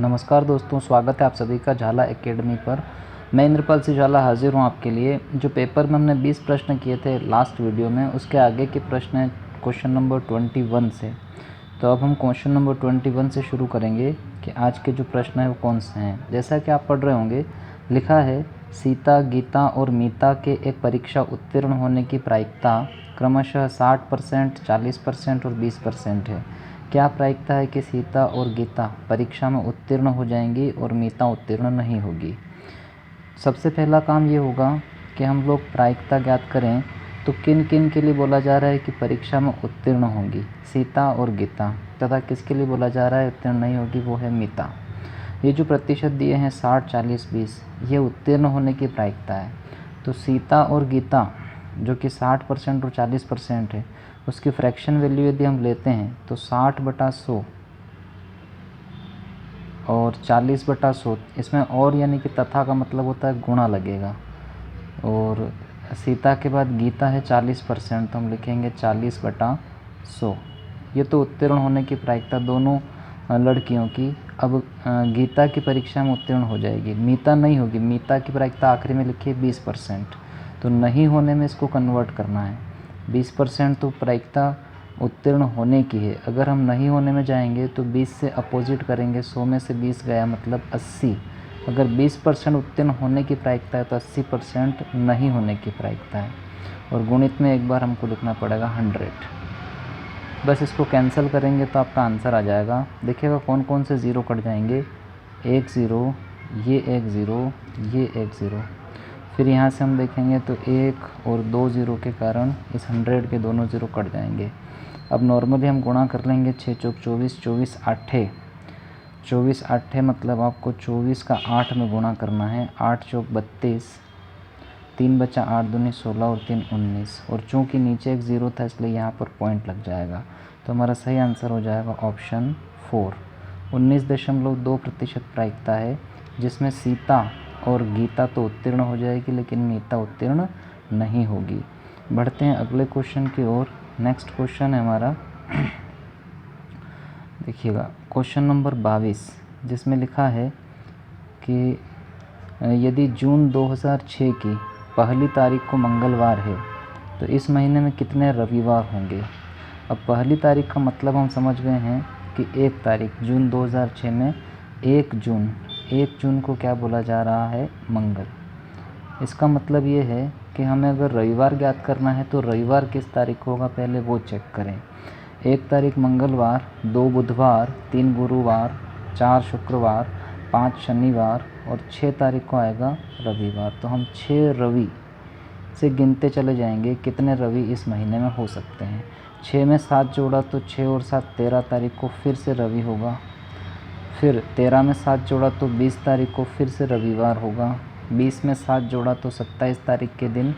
नमस्कार दोस्तों, स्वागत है आप सभी का झाला एकेडमी पर। मैं इंद्रपाल सिंह झाला हाजिर हूँ आपके लिए। जो पेपर में हमने 20 प्रश्न किए थे लास्ट वीडियो में, उसके आगे के प्रश्न हैं क्वेश्चन नंबर 21 से। तो अब हम क्वेश्चन नंबर 21 से शुरू करेंगे कि आज के जो प्रश्न हैं वो कौन से हैं। जैसा कि आप पढ़ रहे होंगे, लिखा है सीता, गीता और मीता के एक परीक्षा उत्तीर्ण होने की प्रायिकता क्रमशः 60%, 40% और 20% है। क्या प्रायिकता है कि सीता और गीता परीक्षा में उत्तीर्ण हो जाएंगी और मीता उत्तीर्ण नहीं होगी। सबसे पहला काम ये होगा कि हम लोग प्रायिकता ज्ञात करें तो किन किन के लिए बोला जा रहा है कि परीक्षा में उत्तीर्ण होंगी, सीता और गीता, तथा किसके लिए बोला जा रहा है उत्तीर्ण नहीं होगी, वो है मीता। ये जो प्रतिशत दिए हैं 60, 40, 20, ये उत्तीर्ण होने की प्रायिकता है। तो सीता और गीता जो कि 60% और 40% है, उसकी फ्रैक्शन वैल्यू यदि हम लेते हैं तो 60/100 और 40/100, इसमें और यानी कि तथा का मतलब होता है गुणा लगेगा। और सीता के बाद गीता है 40%, तो हम लिखेंगे 40/100। ये तो उत्तीर्ण होने की प्रायिकता दोनों लड़कियों की। अब गीता की परीक्षा में उत्तीर्ण हो जाएगी, मीता नहीं होगी। मीता की प्रायिकता आखिरी में लिखी है 20%, तो नहीं होने में इसको कन्वर्ट करना है। 20% तो प्रायिकता उत्तीर्ण होने की है। अगर हम नहीं होने में जाएंगे तो 20 से अपोजिट करेंगे, 100 में से 20 गया मतलब 80। अगर 20% उत्तीर्ण होने की प्रायिकता है तो 80% नहीं होने की प्रायिकता है। और गुणित में एक बार हमको लिखना पड़ेगा 100। बस इसको कैंसिल करेंगे तो आपका आंसर आ जाएगा। देखिएगा कौन कौन से ज़ीरो कट जाएंगे। 1 0, ये 1 0, ये 1 0। फिर यहाँ से हम देखेंगे तो 1 और 2 ज़ीरो के कारण इस 100 के दोनों ज़ीरो कट जाएंगे। अब नॉर्मली हम गुणा कर लेंगे। 6 चौक 24, 24 8, 24 8 मतलब आपको 24 का 8 में गुणा करना है। 8 चौक 32, 3 बचा 8 दूनी 16 और 3 19। और चूँकि नीचे एक ज़ीरो था इसलिए यहाँ पर पॉइंट लग जाएगा। तो हमारा सही आंसर हो जाएगा ऑप्शन 4। 19.2% प्रायिकता है, जिसमें सीता और गीता तो उत्तीर्ण हो जाएगी लेकिन मीता उत्तीर्ण नहीं होगी। बढ़ते हैं अगले क्वेश्चन की ओर। नेक्स्ट क्वेश्चन है हमारा, देखिएगा क्वेश्चन नंबर 22, जिसमें लिखा है कि यदि जून 2006 की पहली तारीख को मंगलवार है तो इस महीने में कितने रविवार होंगे। अब पहली तारीख का मतलब हम समझ गए हैं कि 1 तारीख, जून 2006 में 1 जून को क्या बोला जा रहा है, मंगल। इसका मतलब ये है कि हमें अगर रविवार ज्ञात करना है तो रविवार किस तारीख को होगा पहले वो चेक करें। 1 तारीख मंगलवार, 2 बुधवार, 3 गुरुवार, 4 शुक्रवार, 5 शनिवार और 6 तारीख को आएगा रविवार। तो हम 6 रवि से गिनते चले जाएंगे कितने रवि इस महीने में हो सकते हैं। 6 में 7 जोड़ा तो 6 और 7 13 तारीख को फिर से रवि होगा। फिर 13 में 7 जोड़ा तो 20 तारीख को फिर से रविवार होगा। 20 में 7 जोड़ा तो 27 तारीख के दिन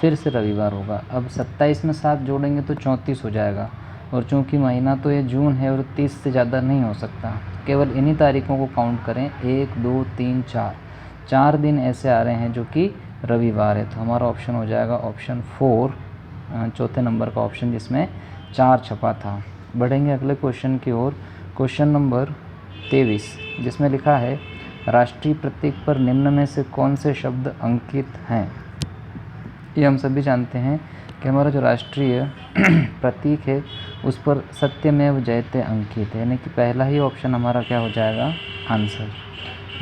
फिर से रविवार होगा। अब 27 में 7 जोड़ेंगे तो 34 हो जाएगा। और चूँकि महीना तो ये जून है और 30 से ज़्यादा नहीं हो सकता, केवल इन्हीं तारीखों को काउंट करें। 1 2 3 4 दिन ऐसे आ रहे हैं जो कि रविवार है। तो हमारा ऑप्शन हो जाएगा ऑप्शन 4, चौथे नंबर का ऑप्शन जिसमें 4 छपा था। बढ़ेंगे अगले क्वेश्चन की ओर। क्वेश्चन नंबर 23, जिसमें लिखा है राष्ट्रीय प्रतीक पर निम्न में से कौन से शब्द अंकित हैं। ये हम सभी जानते हैं कि हमारा जो राष्ट्रीय प्रतीक है उस पर सत्यमेव जयते अंकित है, यानी कि पहला ही ऑप्शन हमारा क्या हो जाएगा, आंसर।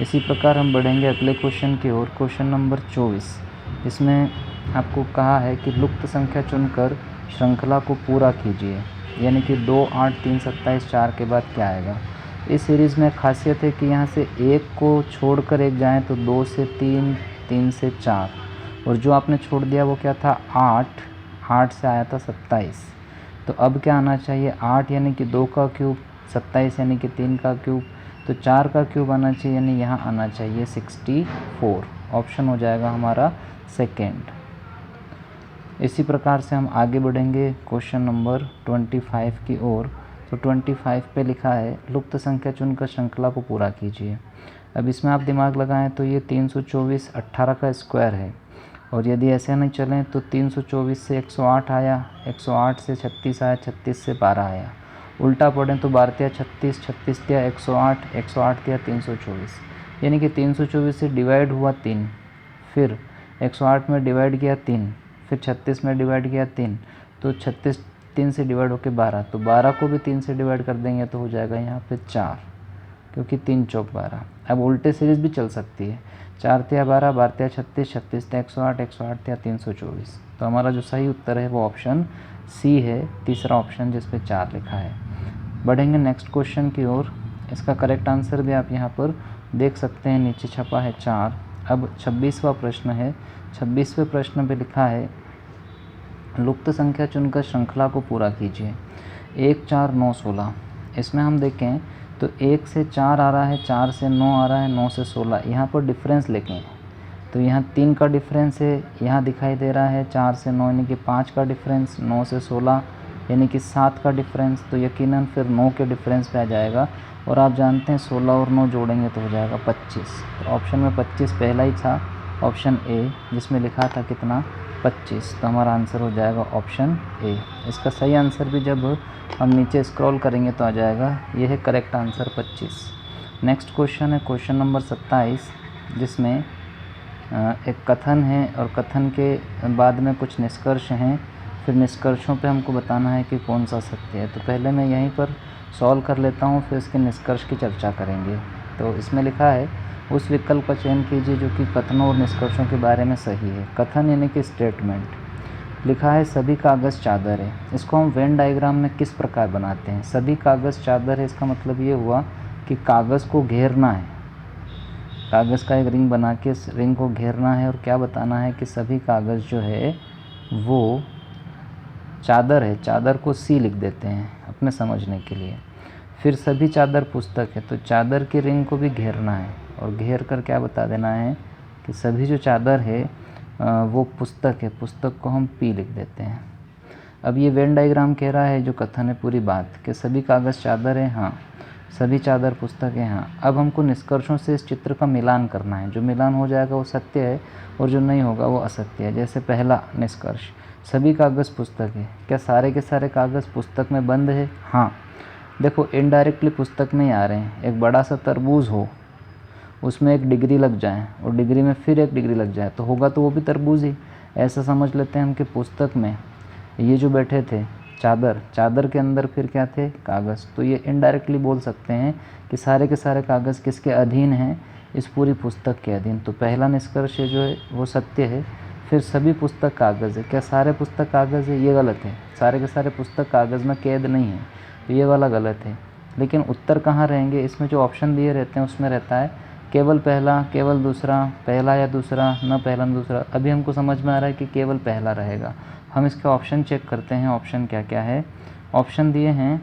इसी प्रकार हम बढ़ेंगे अगले क्वेश्चन की ओर। क्वेश्चन नंबर 24, इसमें आपको कहा है कि लुप्त संख्या चुनकर श्रृंखला को पूरा कीजिए, यानी कि 2 8 3 27 4 के बाद क्या आएगा। इस सीरीज़ में खासियत है कि यहाँ से 1 को छोड़कर 1 जाएँ तो 2 से 3, 3 से 4, और जो आपने छोड़ दिया वो क्या था, 8 से आया था 27। तो अब क्या आना चाहिए, 8 यानी कि 2 का क्यूब, 27 यानी कि 3 का क्यूब, तो 4 का क्यूब आना चाहिए, यानी यहाँ आना चाहिए 64। ऑप्शन हो जाएगा हमारा सेकेंड। इसी प्रकार से हम आगे बढ़ेंगे क्वेश्चन नंबर 25 की ओर। तो 25 पे लिखा है लुप्त संख्या चुनकर श्रृंखला को पूरा कीजिए। अब इसमें आप दिमाग लगाएं तो ये 324 18 का स्क्वायर है, और यदि ऐसे नहीं चलें तो 324 से 108 आया, 108 से 36 आया, 36 से 12 आया, उल्टा पढ़ें तो 12 तिया 36, 36 तिया 108, 108 तिया 324, यानी कि 324 से डिवाइड हुआ 3, फिर 108 में डिवाइड किया 3, फिर 36 में डिवाइड किया 3, तो 36 3 से डिवाइड होकर 12, तो 12 को भी 3 से डिवाइड कर देंगे तो हो जाएगा यहाँ पे 4, क्योंकि 3 चौक 12। अब उल्टे सीरीज भी चल सकती है, 4 तिया 12, 12 तिया 36, 36 तिया 108, 108 तिया 324। तो हमारा जो सही उत्तर है वो ऑप्शन सी है, तीसरा ऑप्शन जिस पे 4 लिखा है। बढ़ेंगे नेक्स्ट क्वेश्चन की ओर। इसका करेक्ट आंसर भी आप यहाँ पर देख सकते हैं, नीचे छपा है 4। अब 26वां प्रश्न है। 26वें प्रश्न पे लिखा है लुप्त संख्या चुनकर श्रृंखला को पूरा कीजिए। 1, 4, 9, 16। इसमें हम देखें तो 1 से 4 आ रहा है, 4 से 9 आ रहा है, 9 से 16। यहाँ पर डिफरेंस लेके तो यहाँ 3 का डिफरेंस है, यहाँ दिखाई दे रहा है 4 से 9 यानी कि 5 का डिफरेंस, 9 से 16 यानी कि 7 का डिफरेंस, तो यकीनन फिर 9 के डिफरेंस पे आ जाएगा। और आप जानते हैं 16 और 9 जोड़ेंगे तो हो जाएगा 25। तो ऑप्शन में 25 पहला ही था, ऑप्शन ए, जिसमें लिखा था कितना 25। तो हमारा आंसर हो जाएगा ऑप्शन ए। इसका सही आंसर भी जब हम नीचे स्क्रॉल करेंगे तो आ जाएगा, यह है करेक्ट आंसर 25। नेक्स्ट क्वेश्चन है क्वेश्चन नंबर 27, जिसमें एक कथन है और कथन के बाद में कुछ निष्कर्ष हैं, फिर निष्कर्षों पे हमको बताना है कि कौन सा सत्य है। तो पहले मैं यहीं पर सॉल्व कर लेता हूँ, फिर इसके निष्कर्ष की चर्चा करेंगे। तो इसमें लिखा है उस विकल्प का चयन कीजिए जो कि कथनों और निष्कर्षों के बारे में सही है। कथन यानी कि स्टेटमेंट। लिखा है सभी कागज़ चादर है। इसको हम वेन डायग्राम में किस प्रकार बनाते हैं? सभी कागज़ चादर है, इसका मतलब ये हुआ कि कागज़ को घेरना है, कागज़ का एक रिंग बना के इस रिंग को घेरना है और क्या बताना है कि सभी कागज़ जो है वो चादर है। चादर को सी लिख देते हैं अपने समझने के लिए। फिर सभी चादर पुस्तक है, तो चादर की रिंग को भी घेरना है और घेर कर क्या बता देना है कि सभी जो चादर है वो पुस्तक है। पुस्तक को हम पी लिख देते हैं। अब ये वेन डायग्राम कह रहा है जो कथन है पूरी बात कि सभी कागज़ चादर है, हाँ, सभी चादर पुस्तक है, हाँ। अब हमको निष्कर्षों से इस चित्र का मिलान करना है। जो मिलान हो जाएगा वो सत्य है और जो नहीं होगा वो असत्य है। जैसे पहला निष्कर्ष, सभी कागज़ पुस्तक है। क्या सारे के सारे कागज़ पुस्तक में बंद है? हाँ। देखो इनडायरेक्टली पुस्तक में ही आ रहे हैं। एक बड़ा सा तरबूज हो, उसमें 1 डिग्री लग जाए और डिग्री में फिर 1 डिग्री लग जाए तो होगा तो वो भी तरबूज ही। ऐसा समझ लेते हैं हम कि पुस्तक में ये जो बैठे थे चादर, चादर के अंदर फिर क्या थे? कागज़। तो ये इनडायरेक्टली बोल सकते हैं कि सारे के सारे कागज़ किसके अधीन हैं? इस पूरी पुस्तक के अधीन। तो पहला निष्कर्ष जो है वो सत्य है। फिर सभी पुस्तक कागज़ है। क्या सारे पुस्तक कागज़ है? ये गलत है। सारे के सारे पुस्तक कागज़ में कैद नहीं है, तो ये वाला गलत है। लेकिन उत्तर कहाँ रहेंगे? इसमें जो ऑप्शन दिए रहते हैं उसमें रहता है केवल पहला, केवल दूसरा, पहला या दूसरा, न पहला न दूसरा। अभी हमको समझ में आ रहा है कि केवल पहला रहेगा। हम इसके ऑप्शन चेक करते हैं, ऑप्शन क्या क्या है। ऑप्शन दिए हैं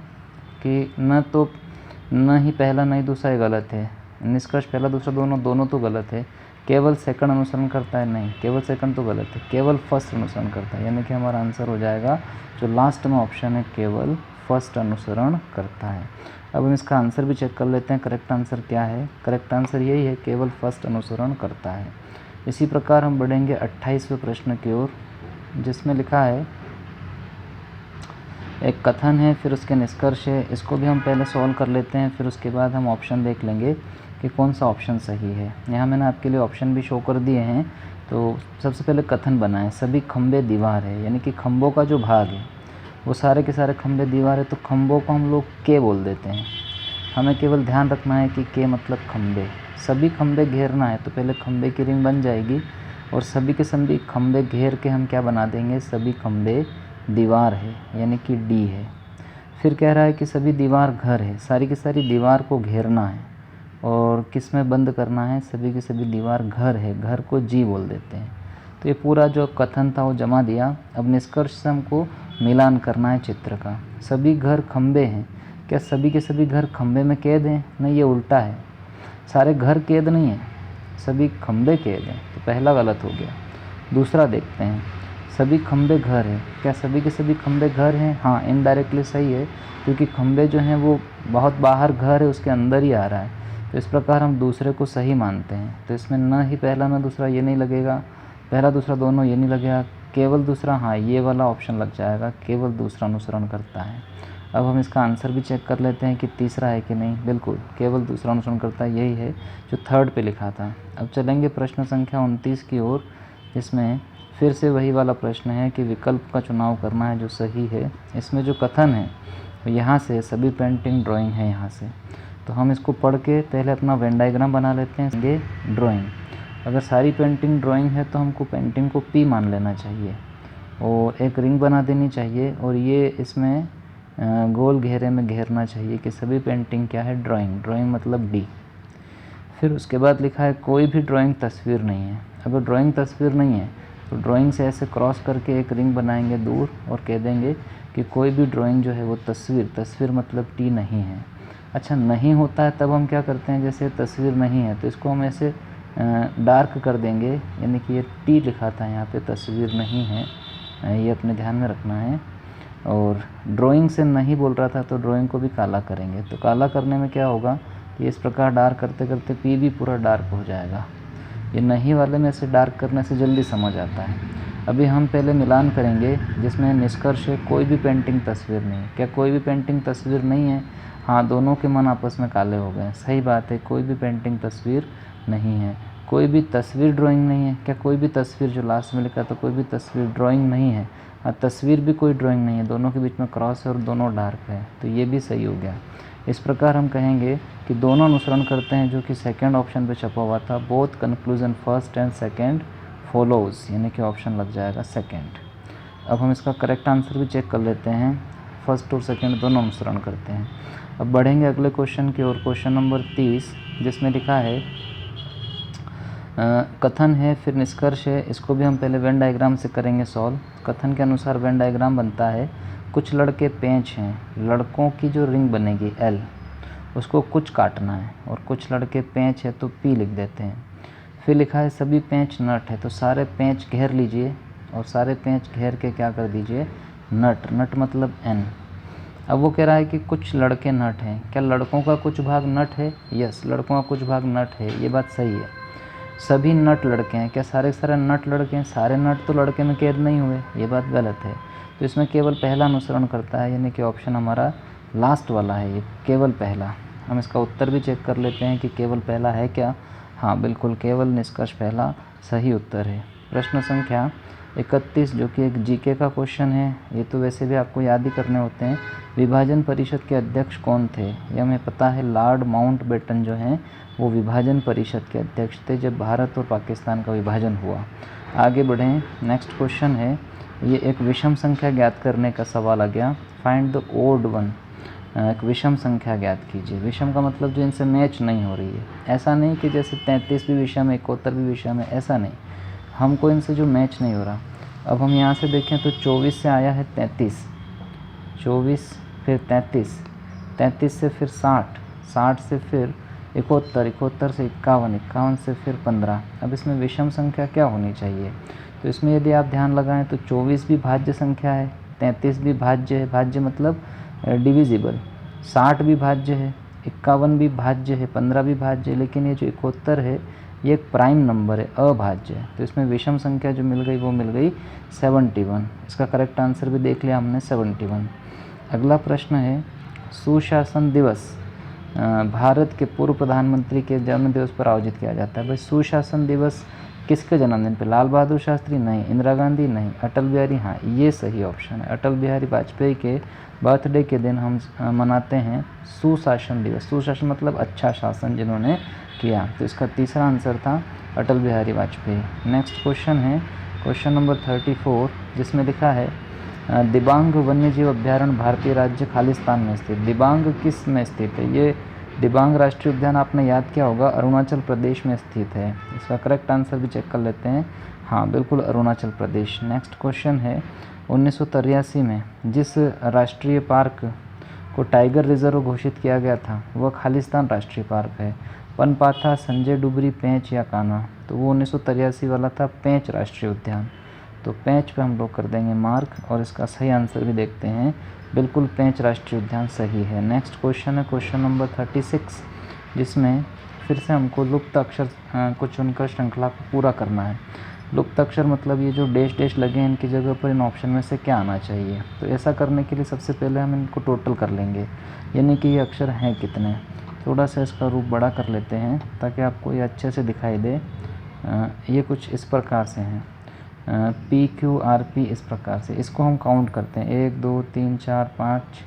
कि न ही पहला न ही दूसरा, ये गलत है। निष्कर्ष पहला दूसरा दोनों तो गलत है। केवल सेकंड अनुसरण करता है, नहीं, केवल सेकंड तो गलत है। केवल फर्स्ट अनुसरण करता है, यानी कि हमारा आंसर हो जाएगा जो लास्ट में ऑप्शन है, केवल फर्स्ट अनुसरण करता है। अब हम इसका आंसर भी चेक कर लेते हैं, करेक्ट आंसर क्या है। करेक्ट आंसर यही है, केवल फर्स्ट अनुसरण करता है। इसी प्रकार हम बढ़ेंगे 28वें प्रश्न की ओर, जिसमें लिखा है एक कथन है, फिर उसके निष्कर्ष है। इसको भी हम पहले सॉल्व कर लेते हैं, फिर उसके बाद हम ऑप्शन देख लेंगे कि कौन सा ऑप्शन सही है। यहाँ मैंने आपके लिए ऑप्शन भी शो कर दिए हैं। तो सबसे पहले कथन बनाएं, सभी खंबे दीवार है, यानी कि खंभों का जो भाग है वो सारे के सारे खंबे दीवार है। तो खंभों को हम लोग के बोल देते हैं। हमें केवल ध्यान रखना है कि के मतलब खंबे। सभी खंबे घेरना है तो पहले खंबे की रिंग बन जाएगी और सभी के सभी खंबे घेर के हम क्या बना देंगे? सभी खंबे दीवार है, यानी कि डी है। फिर कह रहा है कि सभी दीवार घर है, सारी की सारी दीवार को घेरना है और किस में बंद करना है? सभी की सभी दीवार घर है, घर को जी बोल देते हैं। तो ये पूरा जो कथन था वो जमा दिया। अब निष्कर्ष से हमको मिलान करना है चित्र का। सभी घर खंबे हैं, क्या सभी के सभी घर खंबे में कैद हैं? नहीं, ये उल्टा है। सारे घर कैद नहीं हैं, सभी खंबे कैद हैं, तो पहला गलत हो गया। दूसरा देखते हैं, सभी खंबे घर हैं, क्या सभी के सभी खंबे घर हैं? हाँ, इनडायरेक्टली सही है, क्योंकि खंबे जो हैं वो बहुत बाहर घर है उसके अंदर ही आ रहा है। तो इस प्रकार हम दूसरे को सही मानते हैं। तो इसमें न ही पहला न दूसरा, ये नहीं लगेगा। पहला दूसरा दोनों, ये नहीं लगेगा। केवल दूसरा, हाँ, ये वाला ऑप्शन लग जाएगा, केवल दूसरा अनुसरण करता है। अब हम इसका आंसर भी चेक कर लेते हैं कि तीसरा है कि नहीं। बिल्कुल केवल दूसरा अनुसरण करता है, यही है जो थर्ड पे लिखा था। अब चलेंगे प्रश्न संख्या 29 की ओर, जिसमें फिर से वही वाला प्रश्न है कि विकल्प का चुनाव करना है जो सही है। इसमें जो कथन है यहाँ से सभी पेंटिंग ड्राइंग है यहाँ से, तो हम इसको पढ़ के पहले अपना वेन डायग्राम बना लेते हैं। ये ड्राइंग, अगर सारी पेंटिंग ड्राइंग है तो हमको पेंटिंग को पी मान लेना चाहिए और एक रिंग बना देनी चाहिए, और ये इसमें गोल घेरे में घेरना चाहिए कि सभी पेंटिंग क्या है, ड्राइंग। ड्राइंग मतलब डी। फिर उसके बाद लिखा है कोई भी ड्राइंग तस्वीर नहीं है। अगर ड्राइंग तस्वीर नहीं है तो ड्राइंग से ऐसे क्रॉस करके एक रिंग बनाएंगे दूर और कह देंगे कि कोई भी ड्राइंग जो है वो तस्वीर मतलब टी नहीं है। अच्छा, नहीं होता है तब हम क्या करते हैं, जैसे तस्वीर नहीं है तो इसको हम ऐसे डार्क कर देंगे, यानी कि ये टी लिखा था यहाँ पे, तस्वीर नहीं है, ये अपने ध्यान में रखना है। और ड्राइंग से नहीं बोल रहा था तो ड्राइंग को भी काला करेंगे, तो काला करने में क्या होगा कि इस प्रकार डार्क करते करते पी भी पूरा डार्क हो जाएगा। ये नहीं वाले में से डार्क करने से जल्दी समझ आता है। अभी हम पहले मिलान करेंगे जिसमें निष्कर्ष है कोई भी पेंटिंग तस्वीर नहीं है। क्या कोई भी पेंटिंग तस्वीर नहीं है? हाँ, दोनों के मन आपस में काले हो गए। सही बात है, कोई भी पेंटिंग तस्वीर नहीं है। कोई भी तस्वीर ड्राइंग नहीं है। क्या कोई भी तस्वीर, जो लास्ट में लिखा तो कोई भी तस्वीर ड्राइंग नहीं है। हाँ, तस्वीर भी कोई ड्राइंग नहीं है, दोनों के बीच में क्रॉस है और दोनों डार्क है, तो ये भी सही हो गया। इस प्रकार हम कहेंगे कि दोनों अनुसरण करते हैं, जो कि सेकंड ऑप्शन पे छपा हुआ था। Both conclusion first and second follows, यानी कि ऑप्शन लग जाएगा सेकंड। अब हम इसका करेक्ट आंसर भी चेक कर लेते हैं। फर्स्ट और सेकंड दोनों अनुसरण करते हैं। अब बढ़ेंगे अगले क्वेश्चन की ओर, क्वेश्चन नंबर 30, जिसमें लिखा है कथन है फिर निष्कर्ष है। इसको भी हम पहले वेन डायग्राम से करेंगे सॉल्व। कथन के अनुसार वेन डायग्राम बनता है, कुछ लड़के पेंच हैं, लड़कों की जो रिंग बनेगी एल, उसको कुछ काटना है, और कुछ लड़के पेंच है तो पी लिख देते हैं। फिर लिखा है सभी पेंच नट है, तो सारे पेंच घेर लीजिए और सारे पेंच घेर के क्या कर दीजिए, नट। नट मतलब एन। अब वो कह रहा है कि कुछ लड़के नट हैं। क्या लड़कों का कुछ भाग नट है? यस, लड़कों का कुछ भाग नट है, ये बात सही है। सभी नट लड़के हैं। क्या सारे सारे नट लड़के हैं? सारे नट तो लड़के में कैद नहीं हुए, ये बात गलत है। तो इसमें केवल पहला अनुसरण करता है, यानी कि ऑप्शन हमारा लास्ट वाला है, ये केवल पहला। हम इसका उत्तर भी चेक कर लेते हैं कि केवल पहला है क्या। हाँ बिल्कुल, केवल निष्कर्ष पहला सही उत्तर है। प्रश्न संख्या 31, जो कि एक जीके का क्वेश्चन है, ये तो वैसे भी आपको याद ही करने होते हैं। विभाजन परिषद के अध्यक्ष कौन थे? यह हमें पता है, लॉर्ड माउंटबेटन जो हैं वो विभाजन परिषद के अध्यक्ष थे जब भारत और पाकिस्तान का विभाजन हुआ। आगे बढ़ें, नेक्स्ट क्वेश्चन है, ये एक विषम संख्या ज्ञात करने का सवाल आ गया। फाइंड द ओड वन, एक विषम संख्या ज्ञात कीजिए। विषम का मतलब जो इनसे मैच नहीं हो रही है। ऐसा नहीं कि जैसे 33 भी विषम है, 71 भी विषम है, ऐसा नहीं, हमको इनसे जो मैच नहीं हो रहा। अब हम यहाँ से देखें तो 24 से आया है 33, 24 फिर 33, 33 से फिर 60, 60 से फिर 71, 71 से 51, 51 से फिर 15। अब इसमें विषम संख्या क्या होनी चाहिए? तो इसमें यदि आप ध्यान लगाएं तो 24 भी भाज्य संख्या है, 33 भी भाज्य है, भाज्य मतलब डिविजिबल, 60 भी भाज्य है, 51 भी भाज्य है, 15 भी भाज्य है, लेकिन ये जो 71 है ये एक प्राइम नंबर है, अभाज्य है। तो इसमें विषम संख्या जो मिल गई वो मिल गई 71। इसका करेक्ट आंसर भी देख लिया हमने, 71। अगला प्रश्न है, सुशासन दिवस भारत के पूर्व प्रधानमंत्री के जन्म दिवस पर आयोजित किया जाता है। भाई सुशासन दिवस किसके जन्मदिन पे? लाल बहादुर शास्त्री? नहीं। इंदिरा गांधी? नहीं। अटल बिहारी? हाँ, ये सही ऑप्शन है। अटल बिहारी वाजपेयी के बर्थडे के दिन हम मनाते हैं सुशासन दिवस। सुशासन मतलब अच्छा शासन जिन्होंने किया, तो इसका तीसरा आंसर था अटल बिहारी वाजपेयी। नेक्स्ट क्वेश्चन है क्वेश्चन नंबर 34, जिसमें लिखा है दिबांग वन्यजीव अभ्यारण्य भारतीय राज्य खालिस्तान में स्थित। दिबांग किस में स्थित है? ये दिबांग राष्ट्रीय उद्यान आपने याद किया होगा, अरुणाचल प्रदेश में स्थित है। इसका करेक्ट आंसर भी चेक कर लेते हैं। हाँ बिल्कुल, अरुणाचल प्रदेश। नेक्स्ट क्वेश्चन है, 1983 में जिस राष्ट्रीय पार्क को टाइगर रिजर्व घोषित किया गया था वह खालिस्तान राष्ट्रीय पार्क है। पनपाथा, संजय डुबरी, पेंच या कान्हा? तो वो 1983 वाला था पेंच राष्ट्रीय उद्यान, तो पेंच पे हम लोग कर देंगे मार्क, और इसका सही आंसर भी देखते हैं। बिल्कुल पेंच राष्ट्रीय उद्यान सही है। नेक्स्ट क्वेश्चन है क्वेश्चन नंबर 36, जिसमें फिर से हमको लुप्त अक्षर को चुनकर श्रृंखला को पूरा करना है। लुप्त अक्षर मतलब ये जो डैश डैश लगे हैं इनकी जगह पर इन ऑप्शन में से क्या आना चाहिए। तो ऐसा करने के लिए सबसे पहले हम इनको टोटल कर लेंगे, यानी कि ये अक्षर हैं कितने। थोड़ा सा इसका रूप बड़ा कर लेते हैं ताकि आपको ये अच्छे से दिखाई दे। ये कुछ इस प्रकार से हैं, PQRP इस प्रकार से। इसको हम काउंट करते हैं 1 2 3 4 5,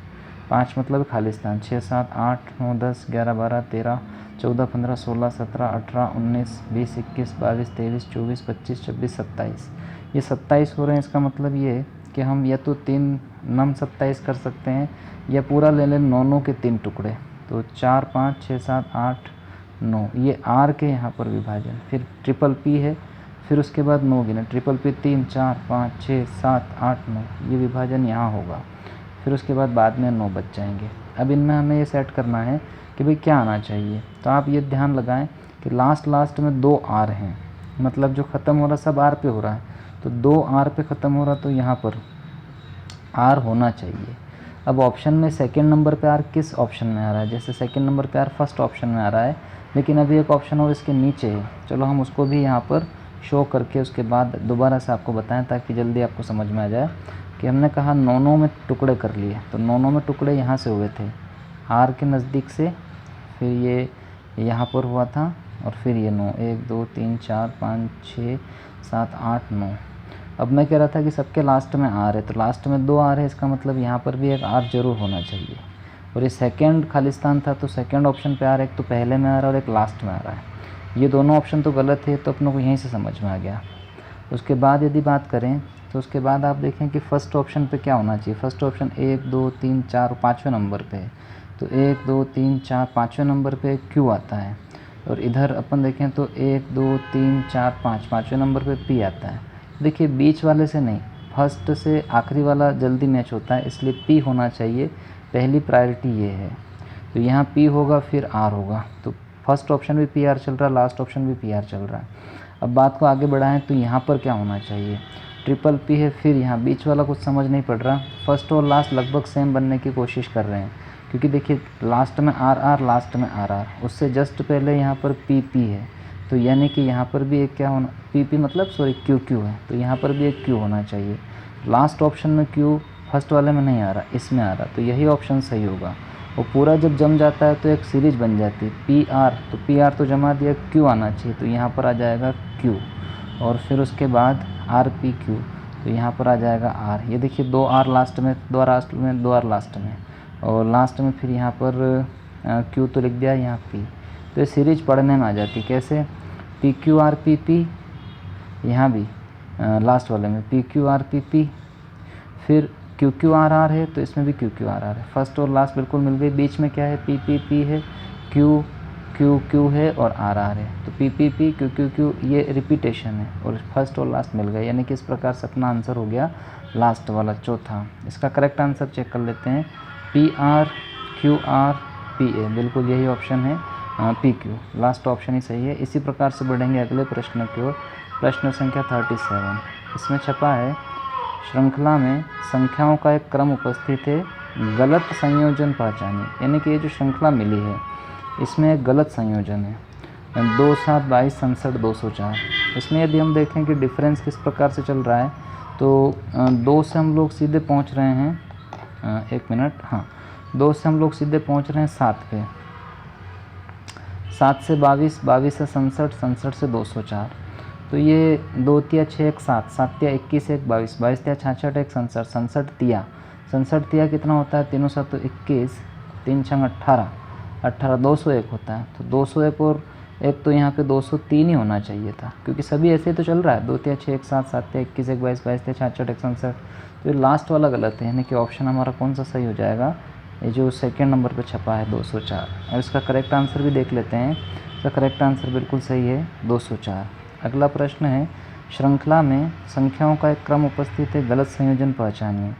5 मतलब खाली स्थान, 6 7 8 9 10 11 12 13 14 15 16 17 18 19 20 21 22 23 24 25 26 27। ये 27 हो रहे हैं। इसका मतलब ये है कि हम या तो 3 नम 27 कर सकते हैं या पूरा ले लें 9 के 3 टुकड़े। तो 4 5 6 7 8 9, ये आर के यहाँ पर विभाजन। फिर ट्रिपल पी है, फिर उसके बाद 9 गिने, ट्रिपल पी 3 4 5 6 7 8 9, ये विभाजन यहाँ होगा। फिर उसके बाद में 9 बच जाएंगे। अब इनमें हमें ये सेट करना है कि भाई क्या आना चाहिए। तो आप ये ध्यान लगाएं कि लास्ट में 2 आर हैं, मतलब जो ख़त्म हो रहा सब आर पे हो रहा है। तो 2 आर पे ख़त्म हो रहा, तो यहाँ पर आर होना चाहिए। अब ऑप्शन में सेकंड नंबर पे आर किस ऑप्शन में आ रहा है, जैसे सेकंड नंबर पे आर फर्स्ट ऑप्शन में आ रहा है, लेकिन अभी एक ऑप्शन और इसके नीचे है। चलो हम उसको भी यहाँ पर शो करके उसके बाद दोबारा से आपको बताएं ताकि जल्दी आपको समझ में आ जाए कि हमने कहा 9 में टुकड़े कर लिए। तो 9 में टुकड़े यहाँ से हुए थे आर के नज़दीक से, फिर ये यहाँ पर हुआ था, और फिर ये 9 1 2 3 4 5 6 7 8 9। अब मैं कह रहा था कि सबके लास्ट में आर है, तो लास्ट में 2 आर है, इसका मतलब यहाँ पर भी एक आर जरूर होना चाहिए। और ये सेकंड खालिस्तान था, तो सेकंड ऑप्शन पे आर एक तो पहले में आ रहा है और एक लास्ट में आ रहा है। ये दोनों ऑप्शन तो गलत है, तो अपनों को यहीं से समझ में आ गया। उसके बाद यदि बात करें तो उसके बाद आप देखें कि फ़र्स्ट ऑप्शन पे क्या होना चाहिए। फ़र्स्ट ऑप्शन 1 2 3 4 और 5वें नंबर पे है, तो 1 2 3 4 5वें नंबर पे क्यू आता है। और इधर अपन देखें तो 1 2 3 4 5 5वें नंबर पे पी आता है। देखिए बीच वाले से नहीं, फर्स्ट से आखिरी वाला जल्दी मैच होता है, इसलिए पी होना चाहिए, पहली प्रायोरिटी ये है। तो यहाँ पी होगा फिर आर होगा, तो फर्स्ट ऑप्शन भी पी आर चल रहा है, लास्ट ऑप्शन भी पी आर चल रहा है। अब बात को आगे बढ़ाएं तो यहाँ पर क्या होना चाहिए, ट्रिपल पी है, फिर यहाँ बीच वाला कुछ समझ नहीं पड़ रहा। फर्स्ट और लास्ट लगभग सेम बनने की कोशिश कर रहे हैं, क्योंकि देखिए लास्ट में आर आर, लास्ट में आर आर, उससे जस्ट पहले यहाँ पर पी पी है, तो यानी कि यहाँ पर भी एक क्या होना, पी पी मतलब सॉरी क्यू क्यू है, तो यहाँ पर भी एक क्यू होना चाहिए। लास्ट ऑप्शन में क्यू फर्स्ट वाले में नहीं आ रहा, इसमें आ रहा, तो यही ऑप्शन सही होगा। और पूरा जब जम जाता है तो एक सीरीज बन जाती है पी आर, तो पी आर तो जमा दिया, क्यू आना चाहिए, तो यहाँ पर आ जाएगा क्यू। और फिर उसके बाद आर पी क्यू, तो यहाँ पर आ जाएगा आर। ये देखिए 2 आर लास्ट में, 2 आर लास्ट में, 2 आर लास्ट में, और लास्ट में फिर यहाँ पर क्यू तो लिख दिया, यहाँ पी। तो ये सीरीज पढ़ने में आ जाती, कैसे, P Q R P P, यहाँ भी लास्ट वाले में P Q R P P, फिर क्यू क्यू आर आर है, तो इसमें भी क्यू क्यू आर आर है। फर्स्ट और लास्ट बिल्कुल मिल गई, बीच में क्या है, पी पी पी है, क्यू क्यू क्यू है और आर आर है, तो P P P Q Q Q, ये रिपीटेशन है, और फर्स्ट और लास्ट मिल गए, यानी कि इस प्रकार से अपना आंसर हो गया लास्ट वाला चौथा। इसका करेक्ट आंसर चेक कर लेते हैं, P R Q R P A, बिल्कुल यही ऑप्शन है, पी क्यू, लास्ट ऑप्शन ही सही है। इसी प्रकार से बढ़ेंगे अगले प्रश्न की ओर। प्रश्न संख्या 37, इसमें छपा है, श्रृंखला में संख्याओं का एक क्रम उपस्थित है, गलत संयोजन पहचानिए। यानी कि ये जो श्रृंखला मिली है इसमें एक गलत संयोजन है, 2 7 22 67 204। इसमें यदि हम देखें कि डिफरेंस किस प्रकार से चल रहा है, तो 2 से हम लोग सीधे पहुंच रहे हैं, 1 मिनट, हाँ 2 से हम लोग सीधे पहुंच रहे हैं 7 पे, 7 से 22, 22 से 67, 67 से 204। तो ये 2 तिया 6 1 7, 7 तिया 21 1 22, 22 तिया 66 1 67, 67 तिया कितना होता है, 3 7 21, 3 6 18, 18 201 होता है। तो 201 और एक तो यहाँ पे 203 ही होना चाहिए था, क्योंकि सभी ऐसे ही तो चल रहा है, 2 तिया 6 1 7, 7 तिया 21 1 22, 22 तिया 66 1 67। तो ये लास्ट वाला गलत है, यानी कि ऑप्शन हमारा कौन सा सही हो जाएगा, ये जो सेकेंड नंबर पे छपा है 204। और इसका करेक्ट आंसर भी देख लेते हैं, इसका करेक्ट आंसर बिल्कुल सही है 204। अगला प्रश्न है, श्रृंखला में संख्याओं का एक क्रम उपस्थित है, गलत संयोजन पहचानिए।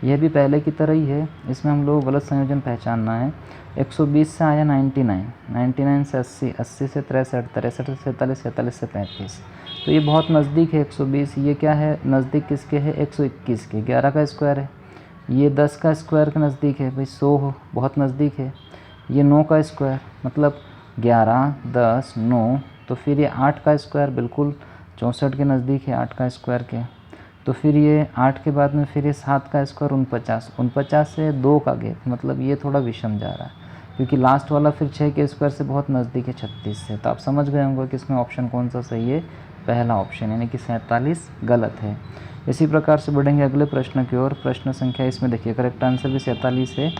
यह भी पहले की तरह ही है, इसमें हम लोग गलत संयोजन पहचानना है। 120 से आया 99, 99 से 80, 80 से 63, 63 से 47, 47 से 35। तो ये बहुत नज़दीक है 120, ये क्या है नज़दीक किसके है, 121 के, 11 का स्क्वायर है। ये 10 का स्क्वायर के नज़दीक है भाई, 100 बहुत नज़दीक है। ये 9 का स्क्वायर मतलब 11 10 9, तो फिर ये 8 का स्क्वायर बिल्कुल 64 के नज़दीक है 8 का स्क्वायर के। तो फिर ये 8 के बाद में फिर ये 7 का स्क्वायर 49 से 2 का गैप, मतलब ये थोड़ा विषम जा रहा है क्योंकि लास्ट वाला फिर 6 के स्क्वायर से बहुत नज़दीक है 36 से। तो आप समझ गए होंगे कि इसमें ऑप्शन कौन सा सही है, पहला ऑप्शन यानी कि 47 गलत है। इसी प्रकार से बढ़ेंगे अगले प्रश्न की ओर। प्रश्न संख्या इसमें देखिए करेक्ट आंसर भी 47 है।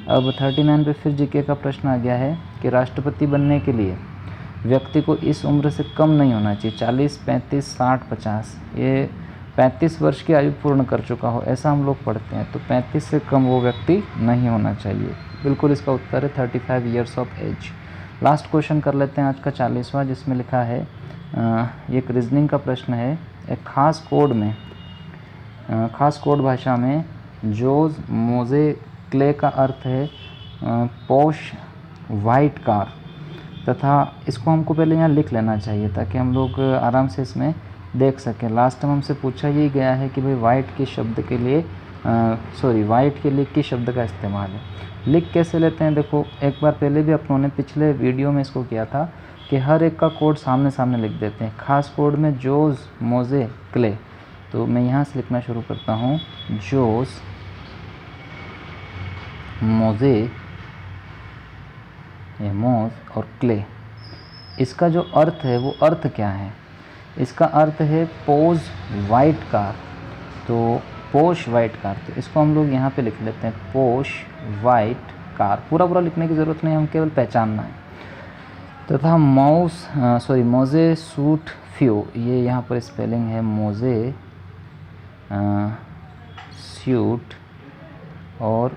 अब 39 पे फिर जीके का प्रश्न आ गया है कि राष्ट्रपति बनने के लिए व्यक्ति को इस उम्र से कम नहीं होना चाहिए, 40, 35, 60, 50। ये 35 वर्ष की आयु पूर्ण कर चुका हो ऐसा हम लोग पढ़ते हैं, तो 35 से कम वो व्यक्ति नहीं होना चाहिए। बिल्कुल इसका उत्तर है 35 years of age. Last question कर लेते हैं आज का 40वां, जिसमें लिखा है ये एक रीजनिंग का प्रश्न है। एक खास कोड भाषा में जोज मोजे क्ले का अर्थ है पोश वाइट कार, तथा इसको हमको पहले यहाँ लिख लेना चाहिए ताकि हम लोग आराम से इसमें देख सकें। लास्ट टाइम हमसे पूछा ही गया है कि भाई वाइट के शब्द के लिए वाइट के लिए किस शब्द का इस्तेमाल है। लिख कैसे लेते हैं, देखो एक बार पहले भी अपनों ने पिछले वीडियो में इसको किया था कि हर एक का कोड सामने सामने लिख देते हैं। खास कोड में जोज मोजे क्ले, तो मैं यहाँ से लिखना शुरू करता हूँ, जोज मोजे, ये मोज और क्ले। इसका जो अर्थ है वो अर्थ क्या है, इसका अर्थ है पोज वाइट कार। तो पोश वाइट कार, तो इसको हम लोग यहाँ पे लिख लेते हैं पोश वाइट कार। पूरा लिखने की ज़रूरत नहीं, हम केवल पहचानना है। तथा मोजे सूट फ्यू, ये यहाँ पर स्पेलिंग है मोजे सूट और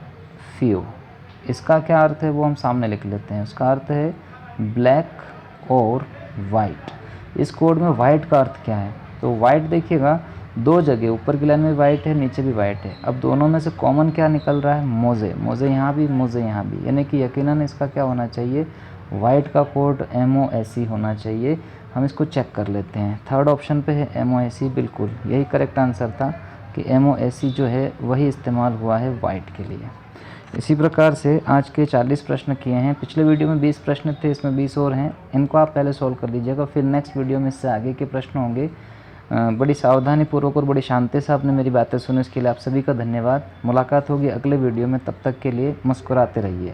फ्यू। इसका क्या अर्थ है वो हम सामने लिख लेते हैं। उसका अर्थ है ब्लैक और वाइट। इस कोड में वाइट का अर्थ क्या है, तो वाइट देखिएगा दो जगह, ऊपर की लाइन में वाइट है, नीचे भी वाइट है। अब दोनों में से कॉमन क्या निकल रहा है, मोजे यहाँ भी, मोजे यहाँ भी, यानी कि यकीनन इसका क्या होना चाहिए, वाइट का कोड MOSE होना चाहिए। हम इसको चेक कर लेते हैं। थर्ड ऑप्शन पे है MOSE, बिल्कुल यही करेक्ट आंसर था कि MOSE जो है वही इस्तेमाल हुआ है वाइट के लिए। इसी प्रकार से आज के 40 प्रश्न किए हैं। पिछले वीडियो में 20 प्रश्न थे, इसमें 20 और हैं। इनको आप पहले सॉल्व कर लीजिएगा, फिर नेक्स्ट वीडियो में इससे आगे के प्रश्न होंगे। बड़ी सावधानी पूर्वक और बड़ी शांति से आपने मेरी बातें सुनी, इसके लिए आप सभी का धन्यवाद। मुलाकात होगी अगले वीडियो में, तब तक के लिए मुस्कुराते रहिए।